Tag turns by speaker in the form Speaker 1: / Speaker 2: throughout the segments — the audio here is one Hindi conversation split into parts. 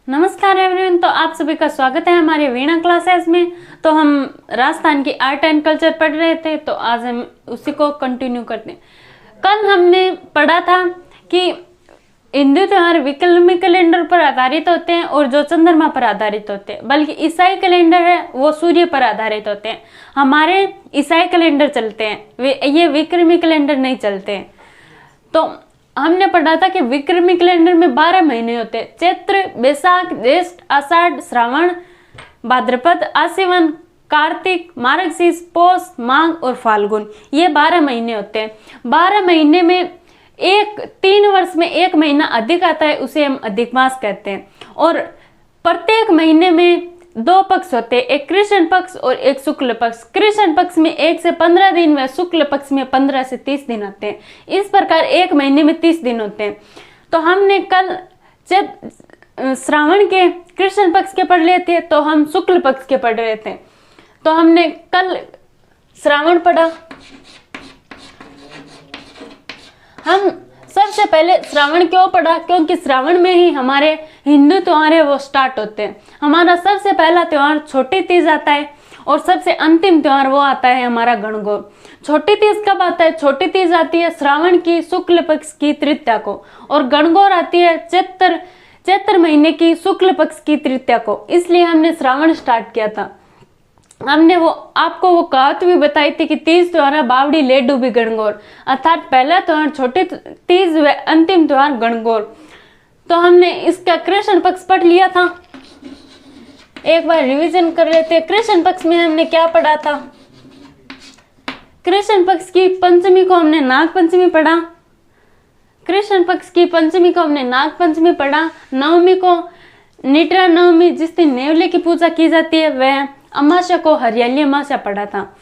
Speaker 1: नमस्कार एवरीवन। तो आप सभी का स्वागत है हमारे वीणा क्लासेस में। तो हम राजस्थान की आर्ट एंड कल्चर पढ़ रहे थे, तो आज हम उसी को कंटिन्यू करते हैं। कल हमने पढ़ा था कि हिंदू त्योहार विक्रमी कैलेंडर पर आधारित होते हैं और जो चंद्रमा पर आधारित होते हैं, बल्कि ईसाई कैलेंडर है वो सूर्य पर आधारित होते हैं। हमारे ईसाई कैलेंडर चलते हैं, ये विक्रमी कैलेंडर नहीं चलते हैं। तो हमने पढ़ा था कि विक्रमी कैलेंडर में 12 महीने होते हैं। चैत्र, बैसाख, ज्येष्ठ, आषाढ़, श्रावण, भाद्रपद, आश्विन, कार्तिक, मार्गशीर्ष, पौष, माघ और फाल्गुन, ये 12 महीने होते हैं। 12 महीने में 3 वर्ष में एक महीना अधिक आता है, उसे हम अधिक मास कहते हैं। और प्रत्येक महीने में 2 पक्ष होते हैं, एक कृष्ण पक्ष और एक शुक्ल पक्ष। कृष्ण पक्ष में 1 से 15 दिन व शुक्ल पक्ष में 15 से 30 दिन आते हैं। इस प्रकार एक महीने में 30 दिन होते हैं। तो हमने कल श्रावण के कृष्ण पक्ष के पढ़ लिए थे, तो हम शुक्ल पक्ष के पढ़ रहे थे। तो हमने कल श्रावण पढ़ा। हम सबसे पहले श्रावण क्यों पढ़ा? क्योंकि श्रावण में ही हमारे हिंदू त्योहार है वो स्टार्ट होते हैं। हमारा सबसे पहला त्योहार छोटी तीज आता है और सबसे अंतिम त्योहार वो आता है हमारा गणगौर। छोटी तीज कब आता है? छोटी तीज आती है श्रावण की शुक्ल पक्ष की तृतीया को, और गणगौर आती है चैत्र महीने की शुक्ल पक्ष की तृतीया को। इसलिए हमने श्रावण स्टार्ट किया था। हमने आपको वो कहावत भी बताई थी कि तीज त्योहार बावड़ी ले डूबी गणगौर, अर्थात पहला त्योहार छोटी तीज व अंतिम त्योहार गणगौर। तो हमने इसका कृष्ण पक्ष पढ़ लिया था। एक बार रिवीजन कर लेते हैं। कृष्ण पक्ष में हमने क्या पढ़ा था? कृष्ण पक्ष की पंचमी को हमने नाग पंचमी पढ़ा। कृष्ण पक्ष की पंचमी को हमने नाग पंचमी पढ़ा। नवमी को निद्रा नवमी, जिस दिन नेवले की पूजा की जाती है, वह अमावस्या को हरियाली अमावस्या पढ़ा था।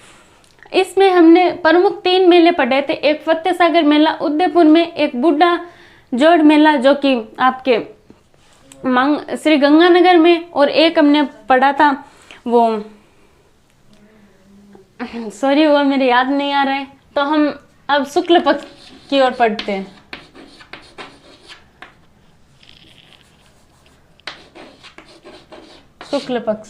Speaker 1: इसमें हमने प्रमुख 3 मेले पढ़े थे। एक फतेह सागर मेला उदयपुर में, एक बुढ़ा जोड़ मेला जो कि आपके श्री गंगानगर में, और एक हमने पढ़ा था वो वो मेरे याद नहीं आ रहा है। तो हम अब शुक्ल पक्ष की ओर पढ़ते हैं। शुक्ल पक्ष,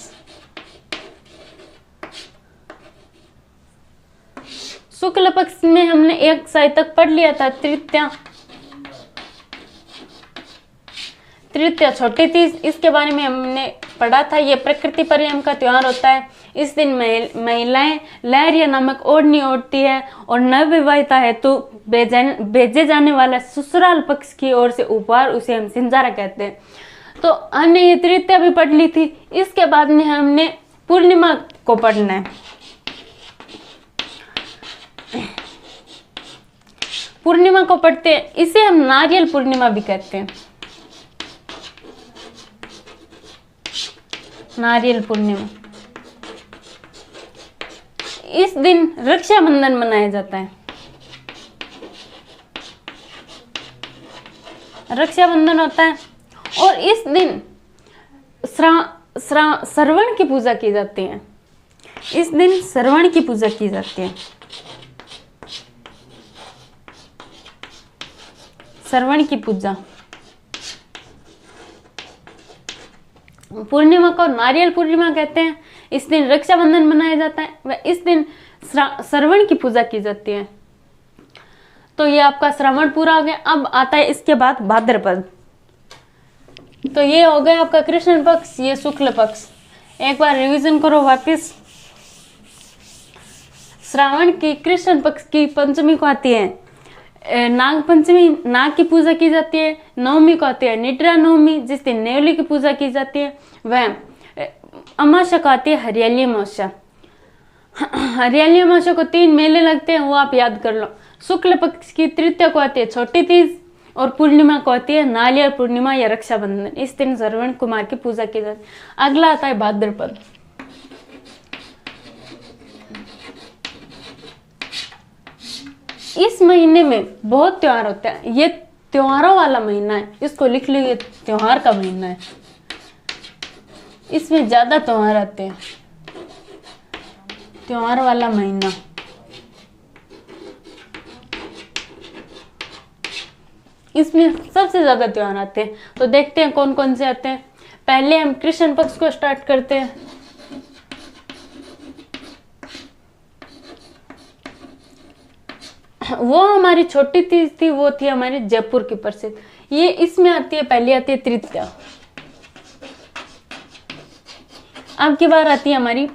Speaker 1: शुक्ल पक्ष में हमने एक साय तक पढ़ लिया था। तृतीया छोटी तीज, इसके बारे में हमने पढ़ा था। ये प्रकृति परियम का त्योहार होता है। इस दिन महिलाएं लहरिया नामक ओढ़नी ओढ़ती है और नवविवाहिता हेतु भेजे जाने वाला ससुराल पक्ष की ओर से उपहार, उसे हम सिंजारा कहते हैं। तो हमने ये तृतीया भी पढ़ ली थी। इसके बाद में हमने पूर्णिमा को पढ़ना है। पूर्णिमा को पढ़ते हैं, इसे हम नारियल पूर्णिमा भी कहते हैं। नारियल पूर्णिमा, इस दिन रक्षाबंधन मनाया जाता है। रक्षाबंधन होता है और इस दिन श्रवण की पूजा की जाती है। इस दिन श्रवण की पूजा की जाती है। श्रवण की पूजा। पूर्णिमा को नारियल पूर्णिमा कहते हैं। इस दिन रक्षाबंधन मनाया जाता है व इस दिन श्रवण की पूजा की जाती है। तो ये आपका श्रावण पूरा हो गया। अब आता है इसके बाद भाद्रपद। तो ये हो गया आपका कृष्ण पक्ष, ये शुक्ल पक्ष। एक बार रिवीजन करो वापस। श्रावण की कृष्ण पक्ष की पंचमी को आती है नाग पंचमी, नाग की पूजा की जाती है। नवमी को आती है निद्रा नवमी, जिस दिन नेवली की पूजा की जाती है। वह अमावस्या को आती है हरियाली अमावस्या। हरियाली अमावस्या को 3 मेले लगते हैं, वो आप याद कर लो। शुक्ल पक्ष की तृतीया को आती है छोटी तीज और पूर्णिमा को आती है नारियल पूर्णिमा या रक्षाबंधन। इस दिन श्रवण कुमार की पूजा की जाती है। अगला आता है भाद्रपद। इस महीने में बहुत त्योहार होते हैं। ये त्योहारों वाला महीना है, इसको लिख लीजिए, त्योहार का महीना है। इसमें ज्यादा त्योहार आते हैं। त्योहार वाला महीना। इसमें सबसे ज्यादा त्योहार आते हैं। तो देखते हैं कौन कौन से आते हैं। पहले हम कृष्ण पक्ष को स्टार्ट करते हैं। वो हमारी छोटी तीज थी, वो थी हमारी जयपुर की प्रसिद्ध। ये इसमें आती है, पहले आती है तृतीया। अब की बार आती है हमारी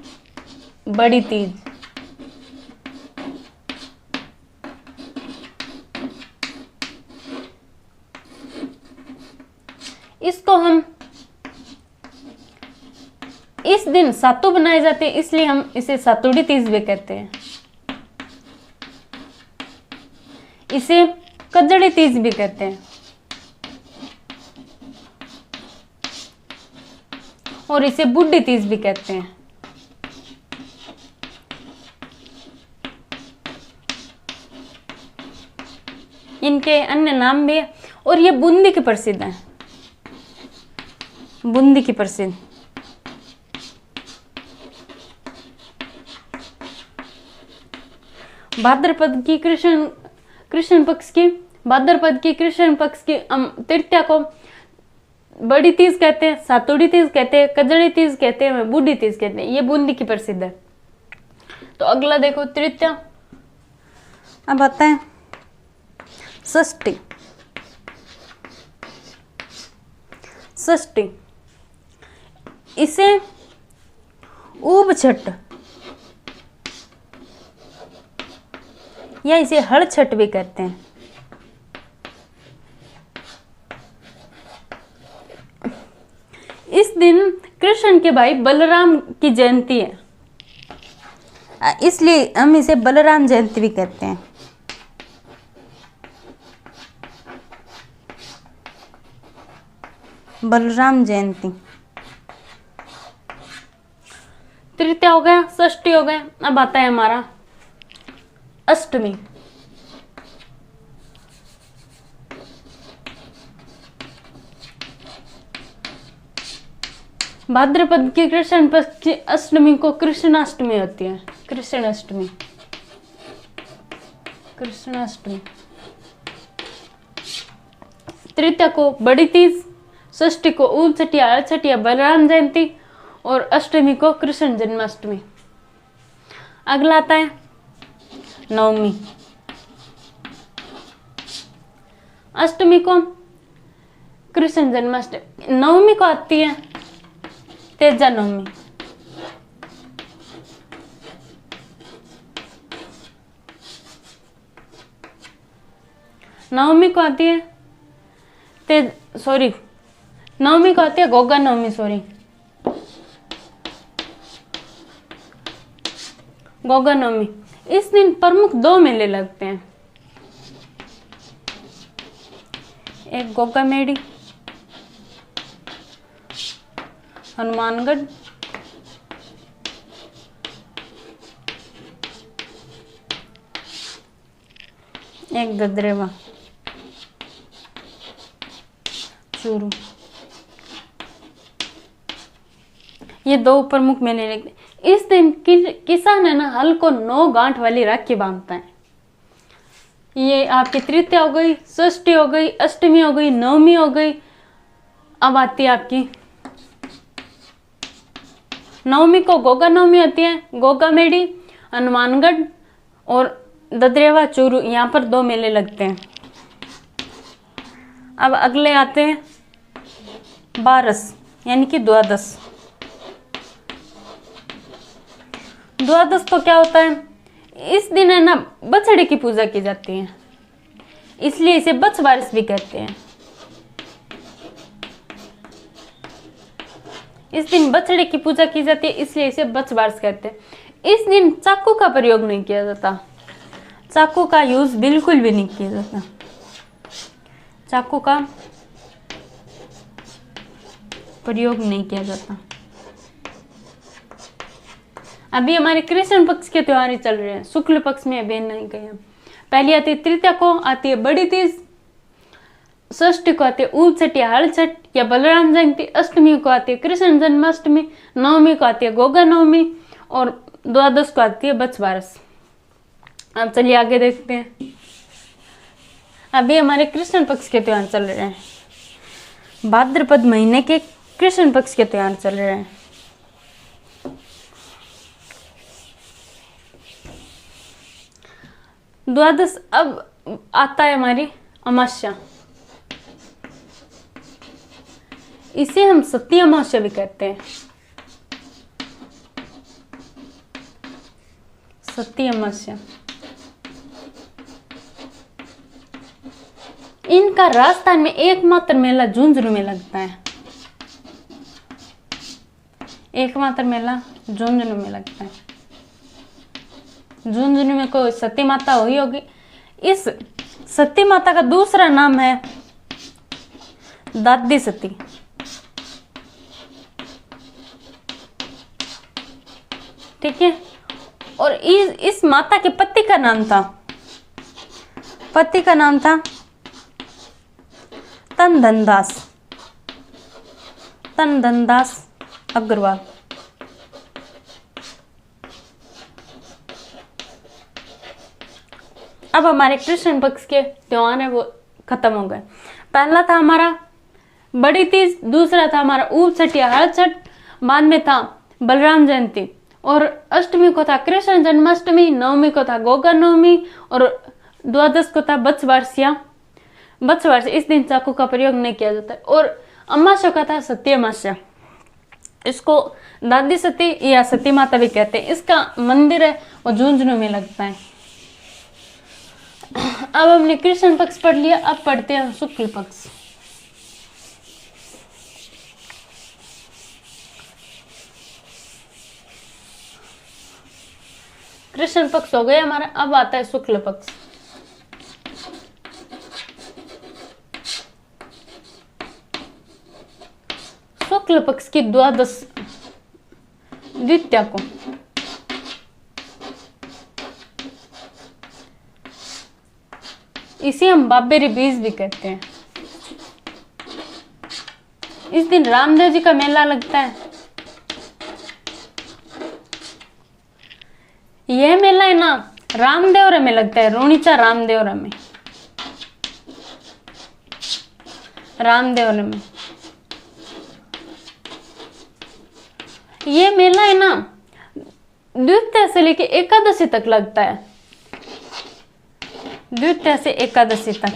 Speaker 1: बड़ी तीज। इसको हम इस दिन सातु बनाए जाते हैं, इसलिए हम इसे सातुड़ी तीज भी कहते हैं। इसे कजड़ी तीज भी कहते हैं और इसे बुढ़ी तीज भी कहते हैं। इनके अन्य नाम भी है और ये बूंदी की प्रसिद्ध है, बूंदी की प्रसिद्ध। भाद्रपद की कृष्ण पक्ष की भाद्रपद की कृष्ण पक्ष की तृतीया को बड़ी तीज कहते हैं, सातुड़ी तीज कहते हैं, कजड़ी तीज कहते हैं, बूढ़ी तीज कहते हैं। ये बूंदी की प्रसिद्ध है। तो अगला देखो तृतीया। अब आता है षष्ठी। षष्ठी इसे ऊब छठ या इसे हड़ छठ भी कहते हैं। इस दिन कृष्ण के भाई बलराम की जयंती है, इसलिए हम इसे बलराम जयंती भी कहते हैं। बलराम जयंती। तृतीया हो गया, षष्ठी हो गया। अब आता है हमारा अष्टमी। भाद्रपद की कृष्ण पक्ष की अष्टमी को कृष्णाष्टमी होती है। कृष्णाष्टमी, कृष्णाष्टमी। तृतीया को बड़ी तीज, षष्ठी को ऊब छठिया, हड़ छठिया, बलराम जयंती और अष्टमी को कृष्ण जन्माष्टमी। अगला आता है नवमी। अष्टमी को कृष्ण जन्माष्टमी, नवमी को आती है तेजा नवमी। नवमी को आती है नवमी को आती है गोगा नवमी। गोगा नवमी। इस दिन प्रमुख दो मेले लगते हैं, एक गोगा मेड़ी हनुमानगढ़, एक ददरेवा चूरू। ये दो प्रमुख मेले लगते हैं। इस दिन किसान है ना हल को 9 गांठ वाली राखी बांधता है। ये आपकी तृतीया हो गई, षष्ठी हो गई, अष्टमी हो गई, नवमी हो गई। अब आती है आपकी नवमी को गोगा नवमी होती है। गोगा मेड़ी हनुमानगढ़ और ददरेवा चूरू, यहाँ पर 2 मेले लगते हैं। अब अगले आते हैं 12 यानी कि द्वादश। द्वादश को क्या होता है, इस दिन है ना बछड़े की पूजा की जाती है, इसलिए इसे बछबारस भी कहते हैं। इस दिन बछड़े की पूजा की जाती है, इसलिए इसे बछबारस कहते हैं। इस दिन चाकू का प्रयोग नहीं किया जाता, चाकू का यूज बिल्कुल भी नहीं किया जाता। चाकू का प्रयोग नहीं किया जाता। अभी हमारे कृष्ण पक्ष के त्योहार चल रहे हैं, शुक्ल पक्ष में अभी नहीं गए हम। पहली आती है तृतीया को आती है बड़ी तीज, षष्ठी को आती है ऊब छठ या हड़ छठ या बलराम जयंती, अष्टमी को आती है कृष्ण जन्माष्टमी, नवमी को आती है गोगा नवमी और द्वादश को आती है बछबारस। अब चलिए आगे देखते हैं। अभी हमारे कृष्ण पक्ष के त्योहार चल रहे हैं। भाद्रपद महीने के कृष्ण पक्ष के त्योहार चल रहे हैं। द्वादश, अब आता है हमारी अमावस्या। इसे हम सती अमावस्या भी कहते हैं। सती अमावस्या, इनका राजस्थान में एकमात्र मेला झुंझुनू में लगता है। एकमात्र मेला झुंझुनू में लगता है। झुंझुनू में कोई सती माता हुई होगी। इस सती माता का दूसरा नाम है दादी सती। ठीक है। और इस माता के पति का नाम था तनधनदास अग्रवाल। अब हमारे कृष्ण पक्ष के त्योहार है वो खत्म हो गए। पहला था हमारा बड़ी तीज, दूसरा था हमारा ऊप छठ या हर छठ, बाद में था बलराम जयंती, और अष्टमी को था कृष्ण जन्माष्टमी, नवमी को था गोगा नवमी, और द्वादश को था बत्सवार्ष। इस दिन चाकू का प्रयोग नहीं किया जाता है। और अमावस्या का था सती अमावस्या। इसको दादी सती या सती माता भी कहते हैं। इसका मंदिर है वो झुंझुनू में लगता है। अब हमने कृष्ण पक्ष पढ़ लिया, अब पढ़ते हैं शुक्ल पक्ष। कृष्ण पक्ष हो गया हमारा, अब आता है शुक्ल पक्ष। शुक्ल पक्ष की द्वादश द्वितीया को इसे हम बाबेरी बीज भी कहते हैं। इस दिन रामदेव जी का मेला लगता है। यह मेला है ना रामदेवरा में लगता है, रोनिचा रामदेवरा में। ये मेला है ना द्वितीया से लेके एकादशी तक लगता है। द्वितीया से एकादशी तक।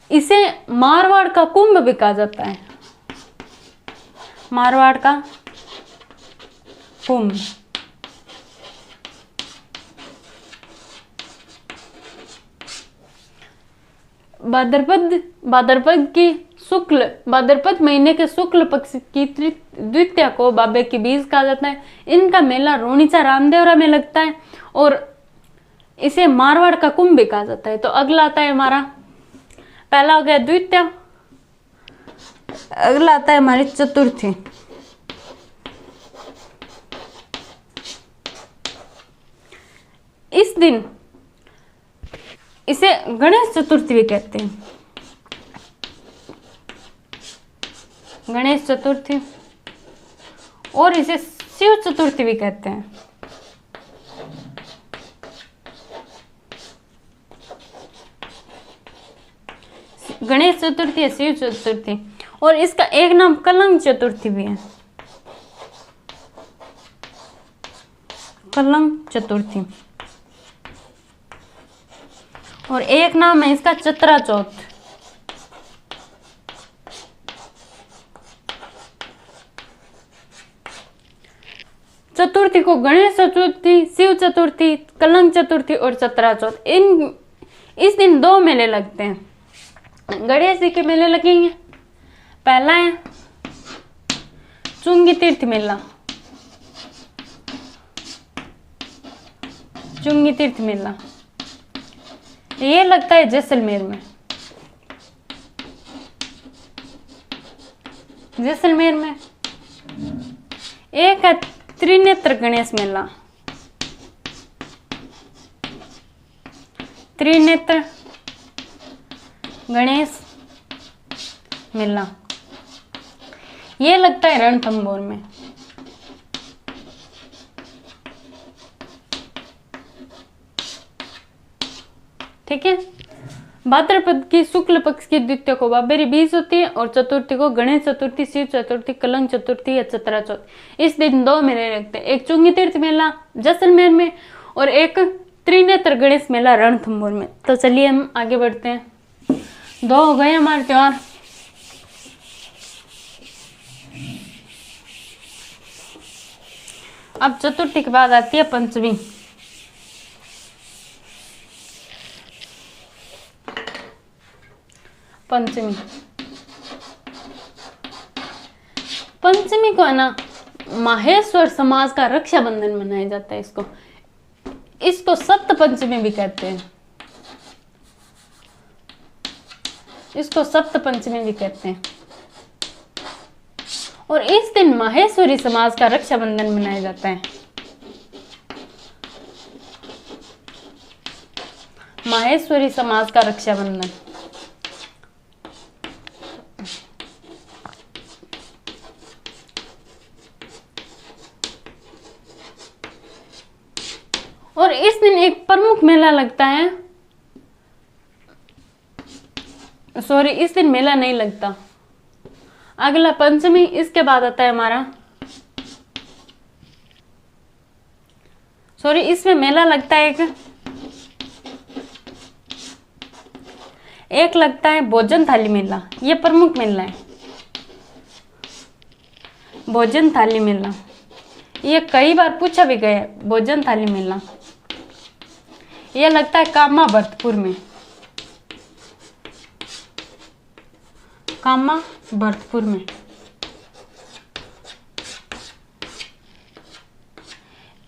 Speaker 1: इसे मारवाड़ का कुंभ भी कहा जाता है। मारवाड़ का कुंभ। भाद्रपद महीने के शुक्ल पक्ष की द्वितीया को बाबे की बीज कहा जाता है। इनका मेला रोनिचा रामदेवरा में लगता है और इसे मारवाड़ का कुंभ भी कहा जाता है। तो अगला आता है हमारा, पहला हो गया द्वितीया, अगला आता है हमारी चतुर्थी। इस दिन इसे गणेश चतुर्थी भी कहते हैं। गणेश चतुर्थी, और इसे शिव चतुर्थी भी कहते हैं। गणेश चतुर्थी है, शिव चतुर्थी, और इसका एक नाम कलंक चतुर्थी भी है। कलंक चतुर्थी, और एक नाम है इसका चतरा चौथ। चतुर्थी को गणेश चतुर्थी, शिव चतुर्थी, कलंक चतुर्थी और चतरा चौथ, इस दिन दो मेले लगते हैं। गणेश जी के मेले लगेंगे। पहला है चुंगी तीर्थ मेला। चुंगी तीर्थ मेला ये लगता है जैसलमेर में। जैसलमेर में एक है त्रिनेत्र गणेश मेला। त्रिनेत्र गणेश मेला ये लगता है रणथंभौर में। ठीक है। भाद्रपद की शुक्ल पक्ष की द्वितीय को बाबेरी बीज होती है और चतुर्थी को गणेश चतुर्थी, शिव चतुर्थी, कलंक चतुर्थी या चतरा चौथ। इस दिन 2 मेले लगते हैं, एक चुंगी तीर्थ मेला जैसलमेर में और एक त्रिनेत्र गणेश मेला रणथंभौर में। तो चलिए हम आगे बढ़ते हैं। 2 हो गए हमारे त्योहार। अब चतुर्थी के बाद आती है पंचमी। पंचमी को है ना माहेश्वर समाज का रक्षाबंधन मनाया जाता है। इसको सप्त पंचमी भी कहते हैं। इसको सप्त पंचमी भी कहते हैं। और इस दिन माहेश्वरी समाज का रक्षाबंधन मनाया जाता है। माहेश्वरी समाज का रक्षाबंधन। और इस दिन एक प्रमुख मेला लगता है। सॉरी, इस दिन मेला नहीं लगता। अगला पंचमी, इसके बाद आता है हमारा, सॉरी, इसमें मेला लगता है एक लगता है भोजन थाली मेला। ये प्रमुख मेला है, भोजन थाली मेला। ये कई बार पूछा भी गया है, भोजन थाली मेला। ये लगता है कामा भरतपुर में। कामा भरतपुर में।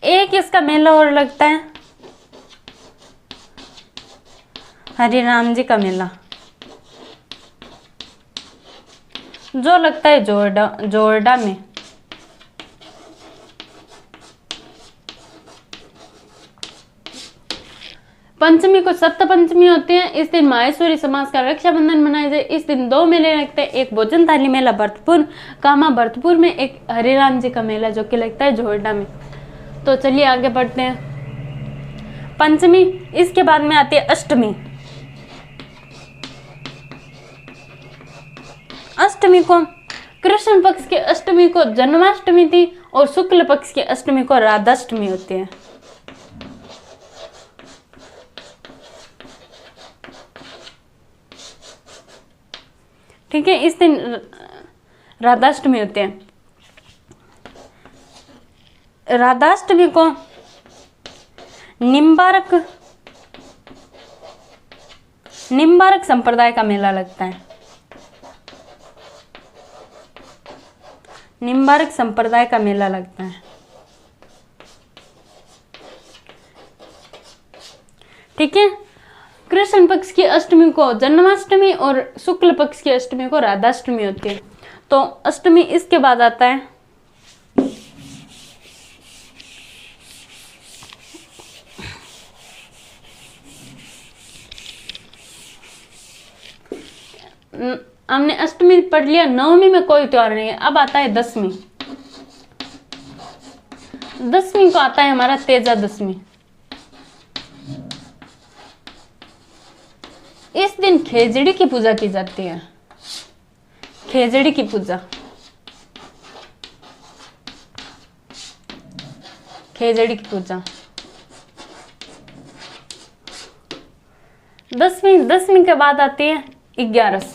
Speaker 1: एक इसका मेला और लगता है हरि राम जी का मेला, जो लगता है जोरडा में। पंचमी को सप्त पंचमी होती है। इस दिन माहेश्वरी समाज का रक्षाबंधन मनाया जाए। इस दिन 2 मेले लगते हैं, एक भोजन थाली मेला भरतपुर, कामा भरतपुर में, एक हरिराम जी का मेला जो कि लगता है जोरडा में। तो चलिए आगे बढ़ते हैं। पंचमी, इसके बाद में आती है अष्टमी। अष्टमी को कृष्ण पक्ष की अष्टमी को जन्माष्टमी थी और शुक्ल पक्ष की अष्टमी को राधाष्टमी होती है। ठीक है, इस दिन राधाष्टमी होती है। राधाष्टमी को निम्बारक संप्रदाय का मेला लगता है। निम्बारक संप्रदाय का मेला लगता है। ठीक है, कृष्ण पक्ष की अष्टमी को जन्माष्टमी और शुक्ल पक्ष की अष्टमी को राधाष्टमी होती है। तो अष्टमी इसके बाद आता है हमने अष्टमी पढ़ लिया। नवमी में कोई त्योहार नहीं है। अब आता है दसवीं। दसवीं को आता है हमारा तेजा दशमी। इस दिन खेजड़ी की पूजा की जाती है। खेजड़ी की पूजा, खेजड़ी की पूजा। दसवीं के बाद आती है 11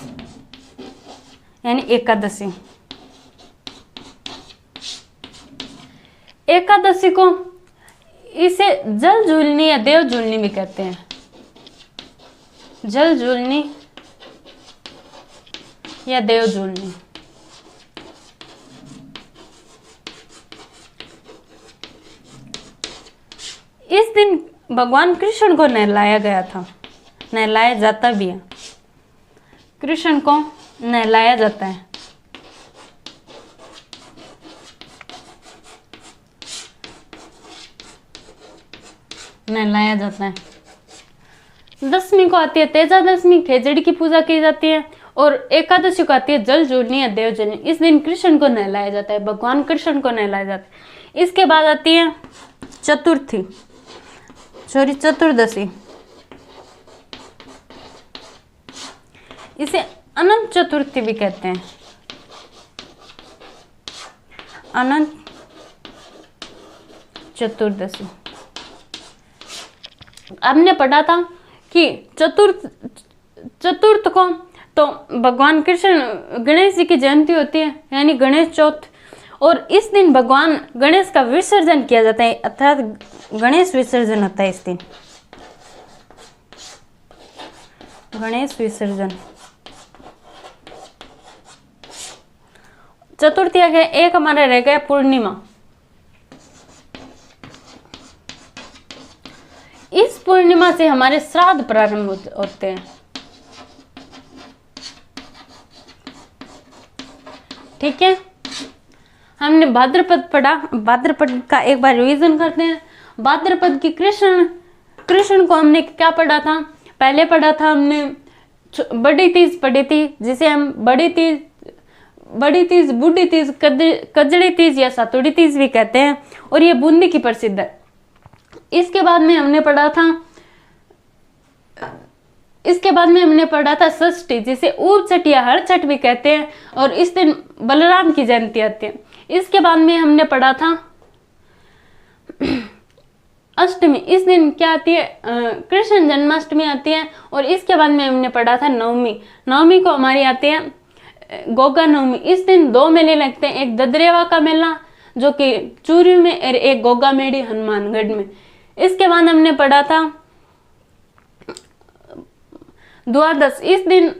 Speaker 1: यानी एकादशी। एकादशी को इसे जल झूलनी या देव झूलनी भी कहते हैं। जल झूलनी या देव झूलनी। इस दिन भगवान कृष्ण को नहलाया गया था, नहलाया जाता भी है। कृष्ण को नहलाया जाता है। नहलाया जाता है। दसवीं को आती है तेजा दशमी, खेजड़ी की पूजा की जाती है। और एकादशी को आती है जल झूलनी या देव झूलनी। इस दिन कृष्ण को नहलाया जाता है, भगवान कृष्ण को नहलाया जाता है। इसके बाद आती है चतुर्थी, चतुर्दशी। इसे अनंत चतुर्थी भी कहते हैं, अनंत चतुर्दशी। हमने पढ़ा था कि चतुर्थ को तो भगवान कृष्ण गणेश जी की जयंती होती है, यानी गणेश चौथ, और इस दिन भगवान गणेश का विसर्जन किया जाता है, अर्थात गणेश विसर्जन होता है इस दिन, गणेश विसर्जन। चतुर्थी आ गया, एक हमारा रह गया पूर्णिमा। इस पूर्णिमा से हमारे श्राद्ध प्रारंभ होते हैं, ठीक है। हमने भाद्रपद पढ़ा, भाद्रपद का एक बार रिवीजन करते हैं। भाद्रपद की कृष्ण को हमने क्या पढ़ा था, पहले पढ़ा था हमने बड़ी तीज पढ़ी थी, जिसे हम बड़ी तीज, बूढ़ी तीज, कजड़ी तीज या सातुड़ी तीज भी कहते हैं, और ये बूंदी की प्रसिद्ध है। इसके बाद में हमने पढ़ा था षष्ठी, जिसे ऊब छठ या हर छठ भी कहते हैं, और इस दिन बलराम की जयंती आती है। इसके बाद में हमने पढ़ा था अष्टमी, इस दिन क्या आती है, कृष्ण जन्माष्टमी आती है, और इसके बाद में हमने पढ़ा था नवमी। नवमी को हमारी आती है गोगा नवमी। इस दिन दो मेले लगते हैं, एक ददरेवा का मेला जो कि चूरू में, और एक गोगा मेड़ी हनुमानगढ़ में। इसके बाद हमने पढ़ा था द्वादश, इस दिन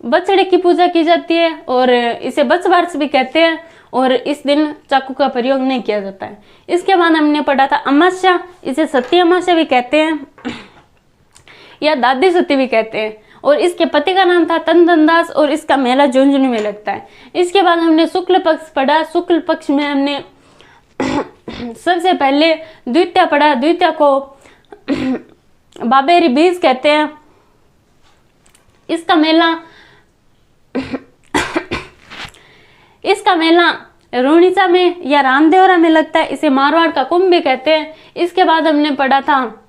Speaker 1: बछड़े की पूजा की जाती है, और इसे बछवार्ष भी कहते हैं, और इस दिन चाकू का प्रयोग नहीं किया जाता है। इसके बाद हमने पढ़ा था अमावस्या, इसे सती अमावस्या भी कहते हैं या दादी सती भी कहते हैं, और इसके पति का नाम था तंदनदास, और इसका मेला झुंझुनू में लगता है। इसके बाद हमने शुक्ल पक्ष पढ़ा। शुक्ल पक्ष में हमने सबसे पहले द्वितीया पढ़ा। द्वितीया को बाबेरी बीज कहते हैं। इसका मेला रोनिचा में या रामदेवरा में लगता है, इसे मारवाड़ का कुंभ भी कहते हैं। इसके बाद हमने पढ़ा था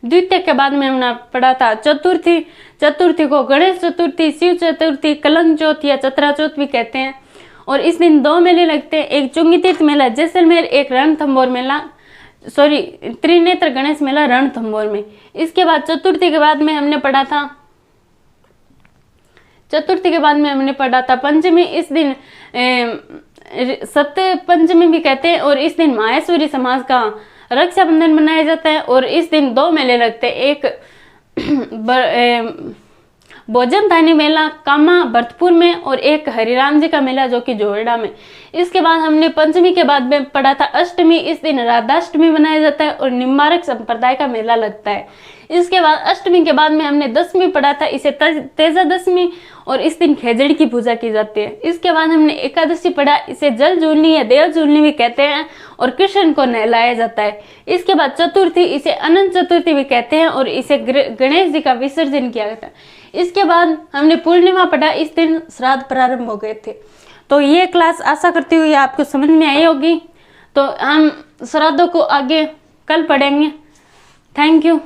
Speaker 1: द्वितीय के बाद में हमने पढ़ा था चतुर्थी। चतुर्थी को गणेश चतुर्थी, शिव चतुर्थी, कलंक चौथ या चतरा चौथ भी कहते हैं, और इस दिन दो मेले लगते हैं, एक चुंगी तीर्थ मेला जैसलमेर, एक रणथंभौर मेला, त्रिनेत्र गणेश मेला रणथंभौर में। इसके बाद चतुर्थी के बाद में हमने पढ़ा था पंचमी। इस दिन सत्य पंचमी भी कहते हैं, और इस दिन माहेश्वरी समाज का रक्षाबंधन मनाया जाता है, और इस दिन दो मेले लगते हैं, एक भोजन थानी मेला कामा भरतपुर में, और एक हरिराम जी का मेला जो कि जोरडा में। इसके बाद हमने पंचमी के बाद में पढ़ा था अष्टमी। इस दिन राधाष्टमी मनाया जाता है, और निम्बारक संप्रदाय का मेला लगता है। इसके बाद अष्टमी के बाद में हमने दशमी पढ़ा था, इसे तेजा दशमी, और इस दिन खेजड़ी की पूजा की जाती है। इसके बाद हमने एकादशी पढ़ा, इसे जल झूलनी या देव झूलनी भी कहते हैं, और कृष्ण को नहलाया जाता है। इसके बाद चतुर्थी, इसे अनंत चतुर्थी भी कहते हैं, और इसे गणेश जी का विसर्जन किया जाता है। इसके बाद हमने पूर्णिमा पढ़ा, इस दिन श्राद्ध प्रारंभ हो गए थे। तो ये क्लास आशा करती हूँ आपको समझ में आई होगी। तो हम श्राद्धों को आगे कल पढ़ेंगे। Thank you.